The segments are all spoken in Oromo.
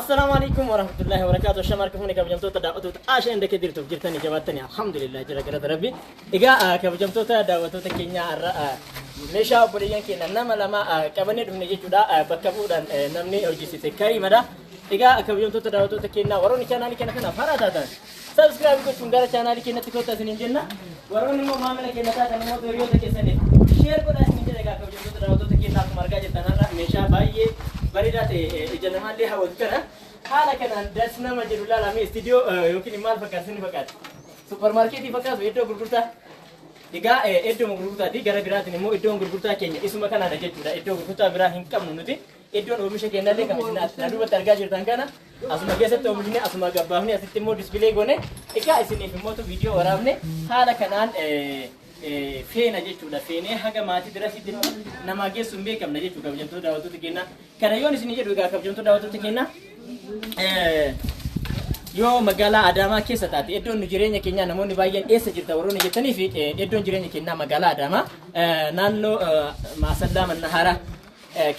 السلام عليكم ورحمة الله وبركاته. شماركم هنا كبجمتو تدعوتو عاش عندك ديرتو جرتني جواتني الحمد لله جل جل ربي. إجا كبجمتو تدعوتو تكينيا الرأ نشاء بوليان كنا نما لما كبني دهني جودا بكبودا نمني أرجسي تكاري مدا. إجا كبجمتو تدعوتو تكينا وروني كنا نيكنا كنا فرا تاتا. سبسكرايب كو شونغارا channel كنا تكوتا سنينجنا. وروني مو مامنا كنا تاتا نمو تريو تكسني. شير كو داس نيجي إجا كبجمتو تدعوتو تكينا كماركا جتنا نرا نشاء بايي. بريدات جنمان لي هوا ذكرها حالا كان درسنا مجرد لا مي استديو يمكن مال فكاسني فكات سوبر ماركت فكاس إدو غرغرتا إيجا إدو غرغرتا دي غرا غرات نمو إدو غرغرتا كينيا اسمه كان هذا جتودا إدو غرغرتا براهين كم نودي إدو نومشة كينيا لك مسنا نادو بترجع جرتان كنا أسمع جالس تومجني أسمع جبهني أسيتمو ديسبلاي غوني إيجا إسني في موتو فيديو ورامني حالا كان فين أجتودا فين هاجا ماتي دراسي دين نما جي سومبي كم نجتو كبجمتو داوتو تكينا كرايون سنيجي دوغا كبجمتو داوتو تكينا يو مقالة أداما كيسة تاتي إدون نجريني كينيا نموني باين إيسا جرتا وروني جتني في إدون جريني كينيا مقالة أداما نانو ما سلام النهارة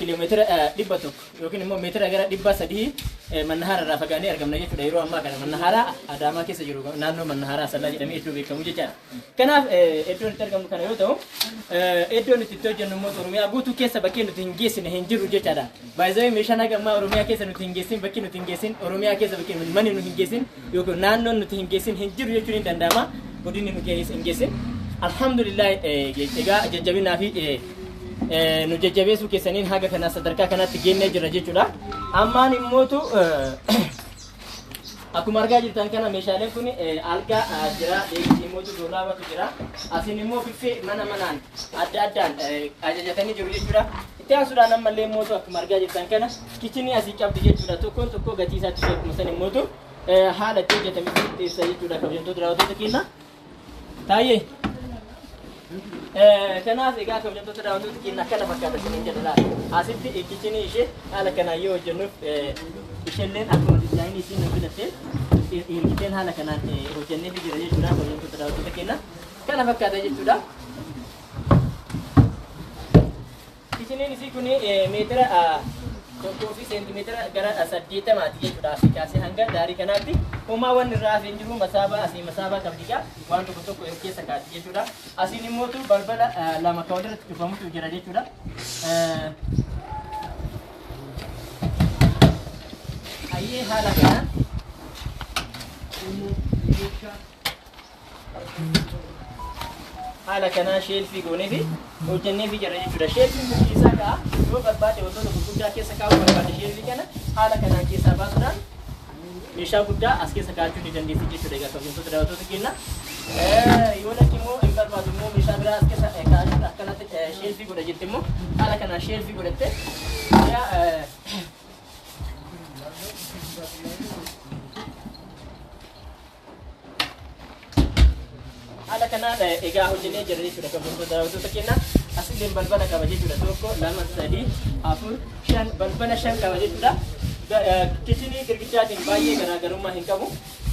kilometer dibatuk yokin immoo meetira gara 300 manahara irraa fagaanii argamna jechuudha yeroo ammaa kana manahara Adaamaa keessa jiru naannoo manahara Asallaa jedhamee iddoo beekamu jechaadha. Kanaaf iddoon itti argamu kana yoo ta'u iddoon itti hojjennu immoo Oromiyaa guutuu keessa bakkee nuti hin geessine hin jiru jechaadha. Baay'ee meeshaan hagammaa Oromiyaa keessa nuti hin geessin bakkee nuti hin geessin Oromiyaa keessa bakkee manni nuti hin geessin yookiin naannoon nuti hin geessin hin jiru jechuun hin danda'ama. Godinni nuti hin geessin alhamdulillah egaa jajjabinaa fi nujajjabeesu keessaniin haga kana sadarkaa kanatti geennee jira jechuudha. Ammaan immootu akkuma argaa jirtan kana meeshaaleen kun algaa jira, immootu doolaawatu jira. Asin immoo biffee mana manaan adda addaan ajajatanii jiru jechuudha. Itti aansuudhaan ammallee immootu akkuma argaa jirtan kana kichinii asii qabdi jechuudha. Tokkoon tokkoo gatii isaatti beekuma san immootu haala itti hojjetamee teessa jechuudha. Kabajamtoota daawwattoota keenya taayee. Kanaaf egaa kabajamtoota daawwattoota keenya akkana fakkaata isiniin jedha. Asitti kichinii ishee haala kanaan yoo hojjennuuf isheelleen akkuma dizaayinii isiin nu filattee hirkiteen haala kanaan hojjenneefi jira jechuudha. Kabajamtoota daawwattoota keenya kana fakkaata jechuudha. Kichiniin isii kun meetira tokkoo fi seentimeetira gara 80 jechuudha. Asii kaasee hanga daarii kanaatti uumaawwan irraa hafeen jiru masaabaa asii masaabaa qabdigaa waan tokko tokko keessa kaati jechuudha. Asiin immootu balbala lama kan walirratti cufamutu jira jechuudha. Ayyee haala kanaan haala kanaan sheelfii goonee fi hojjenneefi jira jechuudha. Sheelfiin kun keessaa ka'a yoo barbaade wantoota gurguddaa keessa kaa'uu barbaade sheelfii kana haala kanaan keessaa baasuudhaan meeshaa guddaa as keessa kaa'achuu ni dandeessi jechuudha. Egaa kabajamtoota daawwattoota keenya yoo lakki immoo hin barbaadu immoo meeshaa biraa as keessa kaa'achuudha akkanatti sheelfii godha jette immoo haala kanaan sheelfii godhatte haala kanaan egaa hojjennee jira jechuudha. Kabajamtoota daawwattoota keenya asillee balbala qaba jechuudha. Tokko lama sadii afur shan balbala shan qaba jechuudha. Kichinii girgichaatiin baay'ee garaagarummaa hin qabu.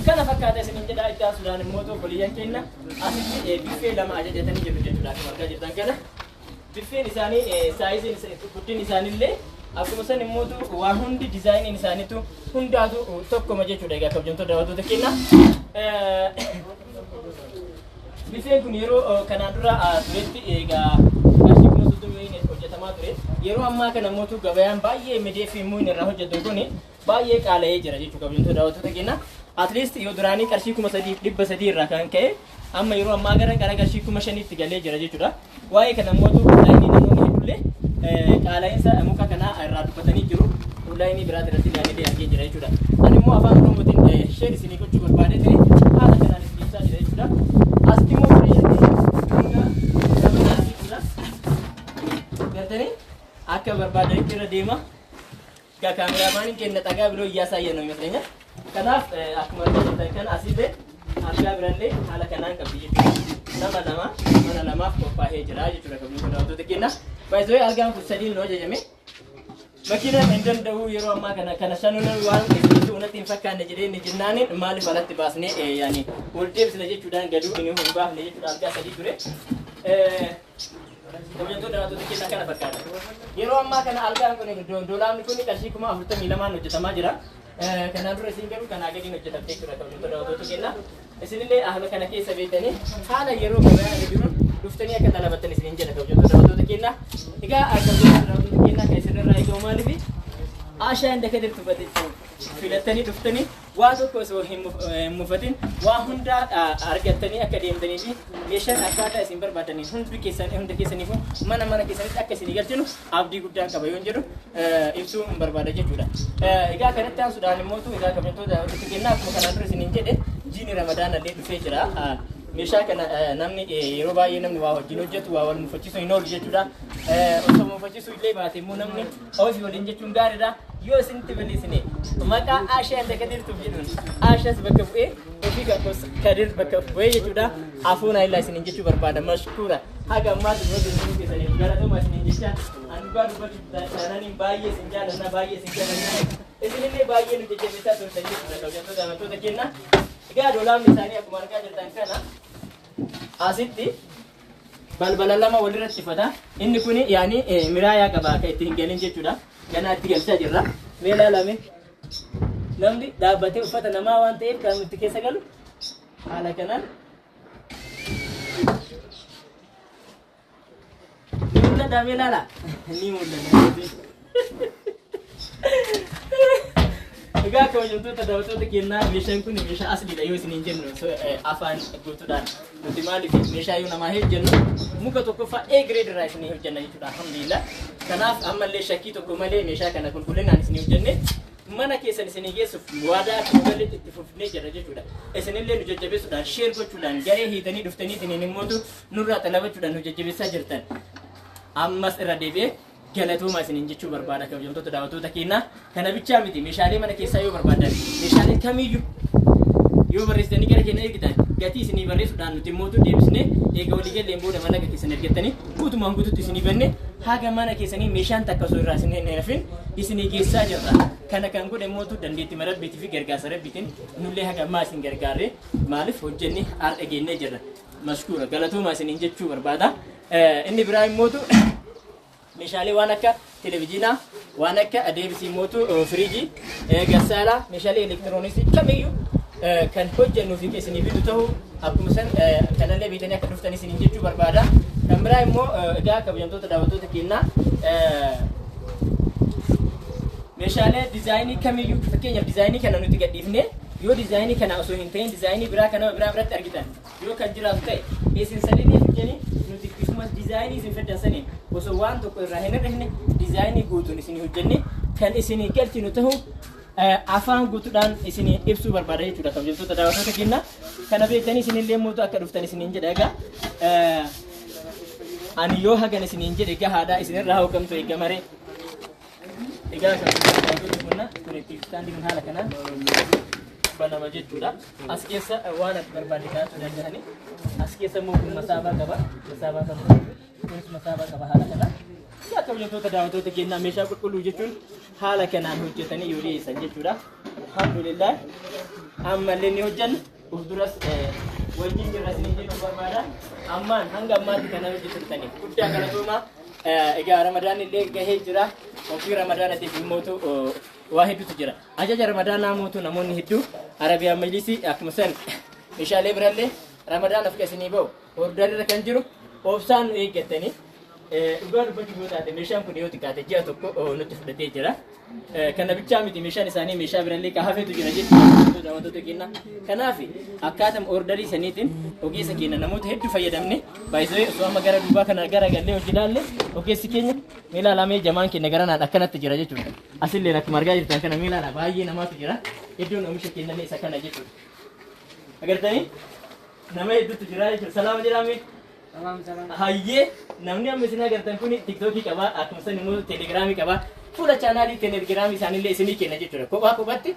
Kana fakkaata isiniin jedhaa. Itti aansuudhaan immoo obboleeyyan keenya asitti biffee lama ajajatanii jiru jechuudha. Akkuma argaa jirtan kana biffeen isaanii saayiziin guddin isaaniillee akkuma san immoo waa hundi dizaayiniin isaaniitu hundaatu tokkoma jechuudha. Egaa kabajamtoota daawwattoota keenya biffeen kun yeroo kanaan dura turetti egaa qarshii 30,000 hojjetamaa ture. Yeroo ammaa kana immoo gabayaan baay'ee mideef immoo inni irraa hojjetu kun baay'ee qaala'ee jira jechuudha. Kabajamtoota daawwattoota keenya at least yoo duraanii qarshii 3,300 irraa kan ka'e amma yeroo ammaa gara qarshii 5,000tti galee jira jechuudha. Waa'ee kana immoo onlaayinii namoonni hedduullee qaala'insa muka kanaa irraa dubbatanii jiru. Onlaayinii biraati irratti ilaalee argee jira jechuudha. Ani immoo afaan Oromootiin sheer isinii gochuu barbaadee ture haala kanaan isin ibsaa jira jechuudha. Asitti immoo akka barbaadanitti irra deema. Egaa kaameraamaaniin keenya dhagaa biroo iyyaasaa yennu iመስለኛ. Kanaaf akkuma argaa kan asiilee argaa birallee haala kanaan qabdi jechuudha. Mana lamaaf qophaa'ee jira jechuudha. Kabajamtoota daawwattoota keenya baay'ee argaan kun sadiin noo ajajame. Makiinaan hin danda'u yeroo ammaa kana shanuun waan keessatti unatti hin fakkaanne jedhee ni jennaaniin maaliif alatti baasnee yaani ol deebisna jechuudhaan gaduu inni hin baafne jechuudha. Argaa sadii ture. Kabajamtoota daawwattoota keenya kana fakkaata. Yeroo ammaa kana algaan kun doolaarni kun qarshii 42 hojjetamaa jira. Kanaan dura isin garuu kanaa gadiin hojjetamtee jira kabajamtoota daawwattoota keenyaa. Isinillee haala kana keessa beektanii haala yeroo gabaa jiruun dhuftanii akka talabattan isin jedha kabajamtoota daawwattoota keenyaa. Egaa kabajamtoota daawwattoota keenyaa kan isinirraa eegamu maaliif ashaa inda kadir tufatetti filattanii dhuftanii waa tokko osoo hin mufatin waa hunda argattanii akka deemtanii fi meeshaan akkaataa isin barbaadanii hunda keessaniif mana keessanitti akka isin galchinu abdii guddaan qaba yoon jedhu ibsuu hin barbaada jechuudha. Egaa kanatti aansuudhaan immoo egaa kabajamtoota daawwattoota keenyaa akkuma kanaan dura isiniin jedhe jiini Ramadaan illee dhufee jira. Meeshaa kana namni yeroo baay'ee namni waa wajjin hojjetu waa wal mufachiisuu hin oolu jechuudha. Osoo mufachiisuu illee baate immoo namni ofii waliin jechuun gaariidha. Yoo isinitti balleessine maqaa Ashaa inda kadirtuuf jedhuun Ashaas bakka bu'ee ofii kadir bakka bu'ee jechuudha. Afuuna illaa isiniin jechuu barbaada. Mashkuura haga ammaatti yoo deemuu keessaniif galatoomaa isiniin jecha andugaa dubbachuu baay'ee isin jaalladha baay'ee isin jaalladha. Isinillee baay'ee nu jajjabeessaa turtan jechuudha kabajamtoota daawwattoota keenyaa. Egaa dolaamni isaanii akkuma argaa jirtan kana asitti balbala lama walirratti ifata. Inni kun yaani miraayaa qaba akka itti hin galin jechuudha. Ganaa itti galchaa jirra. Mee ilaalame namni dhaabbatee uffata namaa waan ta'eef kan itti keessa galu haala kanaan ni mul'ata. Mee ilaala ni mul'ata. Egaa kabajamtoota daawwattoota keenyaa meeshaan kun meeshaa asliidha yoo isiniin jennu afaan guutuudhaan nuti maaliif meeshaa yoo namaa hojjennu muka tokkoffaa A grade irraa isinii hojjenna jechuudha alhamdulillah. Kanaaf ammallee shakkii tokko malee meeshaa kana qulqullinaan isinii hojjenne mana keessan isinii geessuuf waadaa akka galletti itti fufnee jira jechuudha. Isinillee nu jajjabeessuudhaan sheer gochuudhaan garee hiitanii dhuftanii ittiin immootu nurraa talabachuudhaan nu jajjabeessaa jirtan. Ammas irra deebi'ee galatooma isiniin jechuu barbaada kabajamtoota daawwattoota keenyaa. Kana bichaa miti meeshaalee mana keessaa yoo barbaadan meeshaalee kamiyyuu yoo barreessitanii gara keenya ergitan gatii isinii barreessuudhaan nuti immootu deebisnee eega walii galleen booda mallaqa keessan ergattanii guutumaan guututti isinii banne haga mana keessanii meeshaan takka osoo irraa isin hin hafin isinii geessaa jirra. Kana kan godhe immootu dandeettii marabbiitii fi gargaarsa rabbiitiin nullee haga ammaa isin gargaarree maaliif hojjennee har'a geennee jirra. Mashkuura galatooma isiniin jechuu barbaada. Inni biraa immootu meeshaalee waan akka televiziyoonaa, waan akka adeemsii mootu firiijii, garsaalaa, meeshaalee elektirooniksii kamiyyuu kan hojjennuu fi isinii bitu ta'uu akkuma san kanallee beekanii akka dhuftanii isiniin jechuu barbaada. Kan biraa immoo egaa kabajamtoota daawwattoota keenyaa meeshaalee diizaayinii kamiyyuu fakkeenyaaf diizaayinii kana nuti gadhiifnee yoo diizaayinii kana osoo hin ta'in diizaayinii biraa kana biraa biratti argitan yoo kan jiraatu ta'e isin saliinii hojjennee nuti akkasumas diizaayinii isin fedhan saniin osoo waan tokko irraa hin hir'ifne diizaayinii guutuun isinii hojjennee kan isinii galchinu ta'uu afaan guutuudhaan isinii ibsuu barbaada jechuudha kabajamtoota daawwattoota keenyaa. Kana beektanii isinillee mootu akka dhuftan isiniin jedha. Egaa ani yoo hagan isiniin jedhe gahaadhaa isinirraa hooqamtu eeggamaree. Egaa kabajamtoota keenyaa kun itti istaandii haala kanaan banama jechuudha. As keessa waan akka barbaade kaa'atu danda'anii as keessa immoo kun masaabaa qaba. Masaabaa qaba. Kunis masaabaa qaba haala kanaan. Egaa kabajamtoota daawwattoota keenyaa meeshaa qulqulluu jechuun haala kanaan hojjetanii yoo dhiyeessan jechuudha. Alhamdulillah ammallee ni hojjenna. Fuulduras wajjin jirra isiniin jechuu barbaada. Ammaan hanga ammaatti kana hojjetanii guddaa galatoomaa. Egaa Ramadaan illee gahee jira. Ofii Ramadaanaatiif immootu waa hedduutu jira. Ajaja Ramadaanaa mootu namoonni hedduu Arabiyaan Majlisii akkuma san meeshaalee birallee Ramadaan of keessanii bahu hordarirra kan jiru obsaan nu eeggatanii dhugaa dubbachuu yoo taate meeshaan kun yoo xiqqaate ji'a tokko nutti fudhatee jira. Kana bichaa miti meeshaan isaanii meeshaa birallee ka hafeetu jira jechuudha daawwattoota keenyaa. Kanaaf akkaatam ordarii saniitiin ogeessa keenya namoota hedduu fayyadamne baay'isee osoo amma gara duubaa kana gara gallee hojii ilaalle ogeessi keenya miilaalamee jamaan keenya garanaan akkanatti jira jechuudha. Asillee akkuma argaa jirtan kana miilaala baay'ee namaatu jira. Iddoon oomisha keenyallee isa kana jechuudha. Agartanii nama hedduutu jira jechuudha. Salaama jedhame. Hayyee namni amma isin agartan kun TikTokii qaba akkuma san immoo Telegiraamii qaba. Fuula chaanaalii Telegiraamii isaaniillee isinii kenna jechuudha. Kophaa kophaatti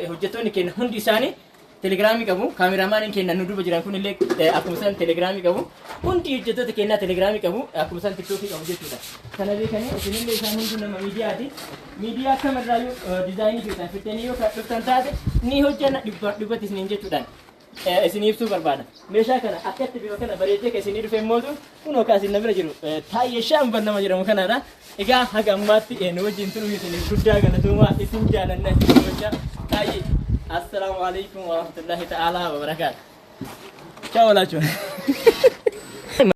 hojjettoonni keenya hundi isaanii Telegiraamii qabu. Kaameraamaaniin keenya nu duuba jiran kunillee akkuma san Telegiraamii qabu. Hundi hojjettoota keenya Telegiraamii qabu akkuma san TikTokii qabu jechuudha. Kana beekanii isinillee isaan hundi nama miidiyaati. Miidiyaa kamirraayyuu diizaayinii keessan fittanii yoo dhuftan taate ni hojjenna dhibbatti isiniin jechuudhaan. isiniiftuu barbaada. Meeshaa kana akkatti bifa kana bareechee kan isinii dhufee mootu kunoo kaasin na bira jiru taayee shaambal nama jedhamu kanaadha. Egaa haga ammaatti nu wajjin turuu isiniif guddaa galatoomaa isin jaalanna isin gocha taayee. Assalaamu alaikum warahmatullahi ta'ala wabarakaatuh. Ciao lachuun.